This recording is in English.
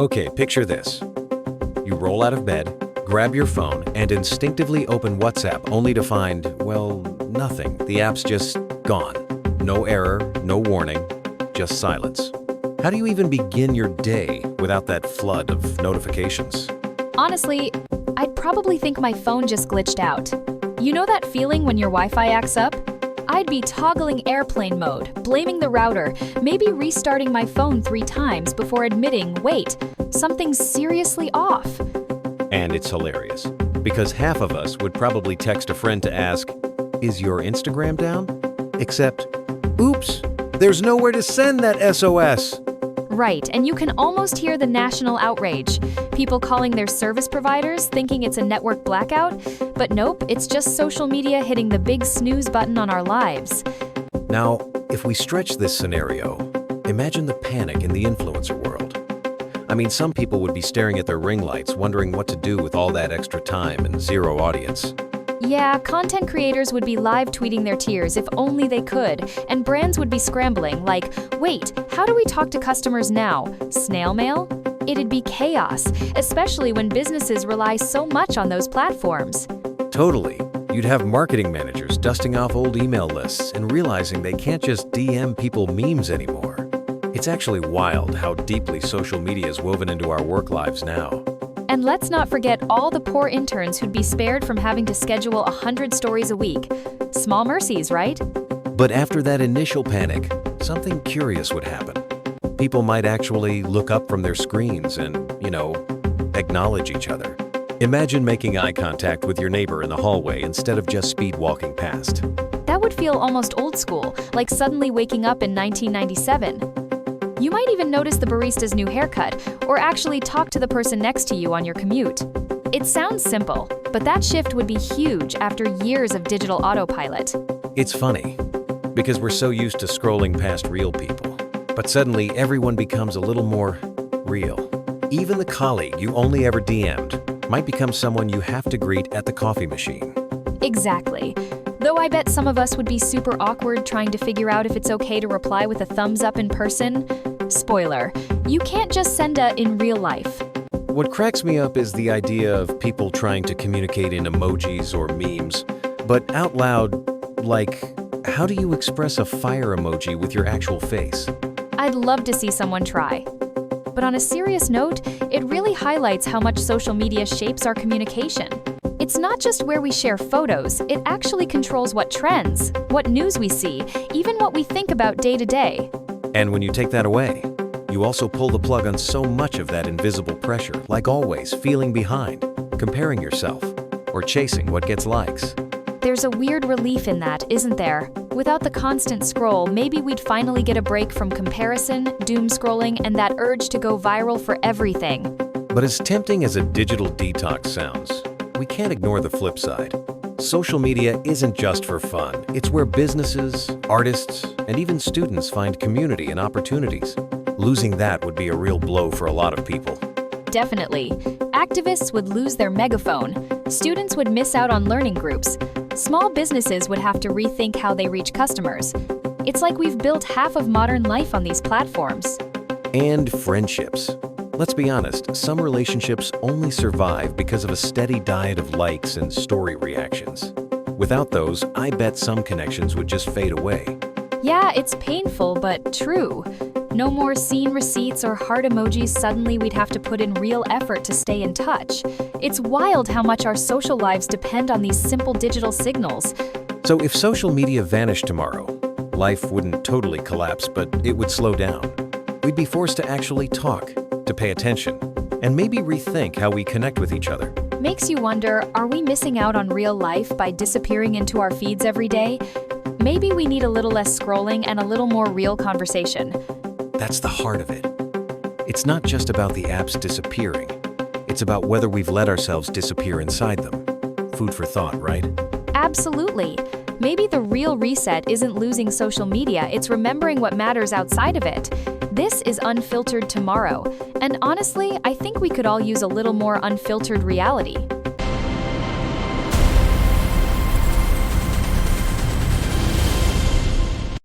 Okay, picture this. You roll out of bed, grab your phone, and instinctively open WhatsApp only to find, well, nothing. The app's just gone. No error, no warning, just silence. How do you even begin your day without that flood of notifications? Honestly, I'd probably think my phone just glitched out. You know that feeling when your Wi-Fi acts up? I'd be toggling airplane mode, blaming the router, maybe restarting my phone 3 times before admitting, wait, something's seriously off. And it's hilarious, because half of us would probably text a friend to ask, is your Instagram down? Except, oops, there's nowhere to send that SOS. Right, and you can almost hear the national outrage. People calling their service providers, thinking it's a network blackout. But nope, it's just social media hitting the big snooze button on our lives. Now, if we stretch this scenario, imagine the panic in the influencer world. I mean, some people would be staring at their ring lights, wondering what to do with all that extra time and zero audience. Yeah, content creators would be live tweeting their tears if only they could, and brands would be scrambling like, wait, how do we talk to customers now? Snail mail? It'd be chaos, especially when businesses rely so much on those platforms. Totally. You'd have marketing managers dusting off old email lists and realizing they can't just DM people memes anymore. It's actually wild how deeply social media is woven into our work lives now. And let's not forget all the poor interns who'd be spared from having to schedule 100 stories a week. Small mercies, right? But after that initial panic, something curious would happen. People might actually look up from their screens and, acknowledge each other. Imagine making eye contact with your neighbor in the hallway instead of just speed walking past. That would feel almost old school, like suddenly waking up in 1997. You might even notice the barista's new haircut, or actually talk to the person next to you on your commute. It sounds simple, but that shift would be huge after years of digital autopilot. It's funny, because we're so used to scrolling past real people, but suddenly everyone becomes a little more real. Even the colleague you only ever DM'd might become someone you have to greet at the coffee machine. Exactly. Though I bet some of us would be super awkward trying to figure out if it's okay to reply with a thumbs up in person. Spoiler, you can't just send a in real life. What cracks me up is the idea of people trying to communicate in emojis or memes, but out loud, like, how do you express a fire emoji with your actual face? I'd love to see someone try. But on a serious note, it really highlights how much social media shapes our communication. It's not just where we share photos, it actually controls what trends, what news we see, even what we think about day to day. And when you take that away, you also pull the plug on so much of that invisible pressure, like always feeling behind, comparing yourself, or chasing what gets likes. There's a weird relief in that, isn't there? Without the constant scroll, maybe we'd finally get a break from comparison, doom scrolling, and that urge to go viral for everything. But as tempting as a digital detox sounds, we can't ignore the flip side. Social media isn't just for fun. It's where businesses, artists, and even students find community and opportunities. Losing that would be a real blow for a lot of people. Definitely. Activists would lose their megaphone. Students would miss out on learning groups. Small businesses would have to rethink how they reach customers. It's like we've built half of modern life on these platforms. And friendships. Let's be honest, some relationships only survive because of a steady diet of likes and story reactions. Without those, I bet some connections would just fade away. Yeah, it's painful, but true. No more scene receipts or heart emojis. Suddenly we'd have to put in real effort to stay in touch. It's wild how much our social lives depend on these simple digital signals. So if social media vanished tomorrow, life wouldn't totally collapse, but it would slow down. We'd be forced to actually talk, to pay attention, and maybe rethink how we connect with each other. Makes you wonder, are we missing out on real life by disappearing into our feeds every day? Maybe we need a little less scrolling and a little more real conversation. That's the heart of it. It's not just about the apps disappearing. It's about whether we've let ourselves disappear inside them. Food for thought, right? Absolutely. Maybe the real reset isn't losing social media, it's remembering what matters outside of it. This is Unfiltered Tomorrow, and honestly, I think we could all use a little more unfiltered reality.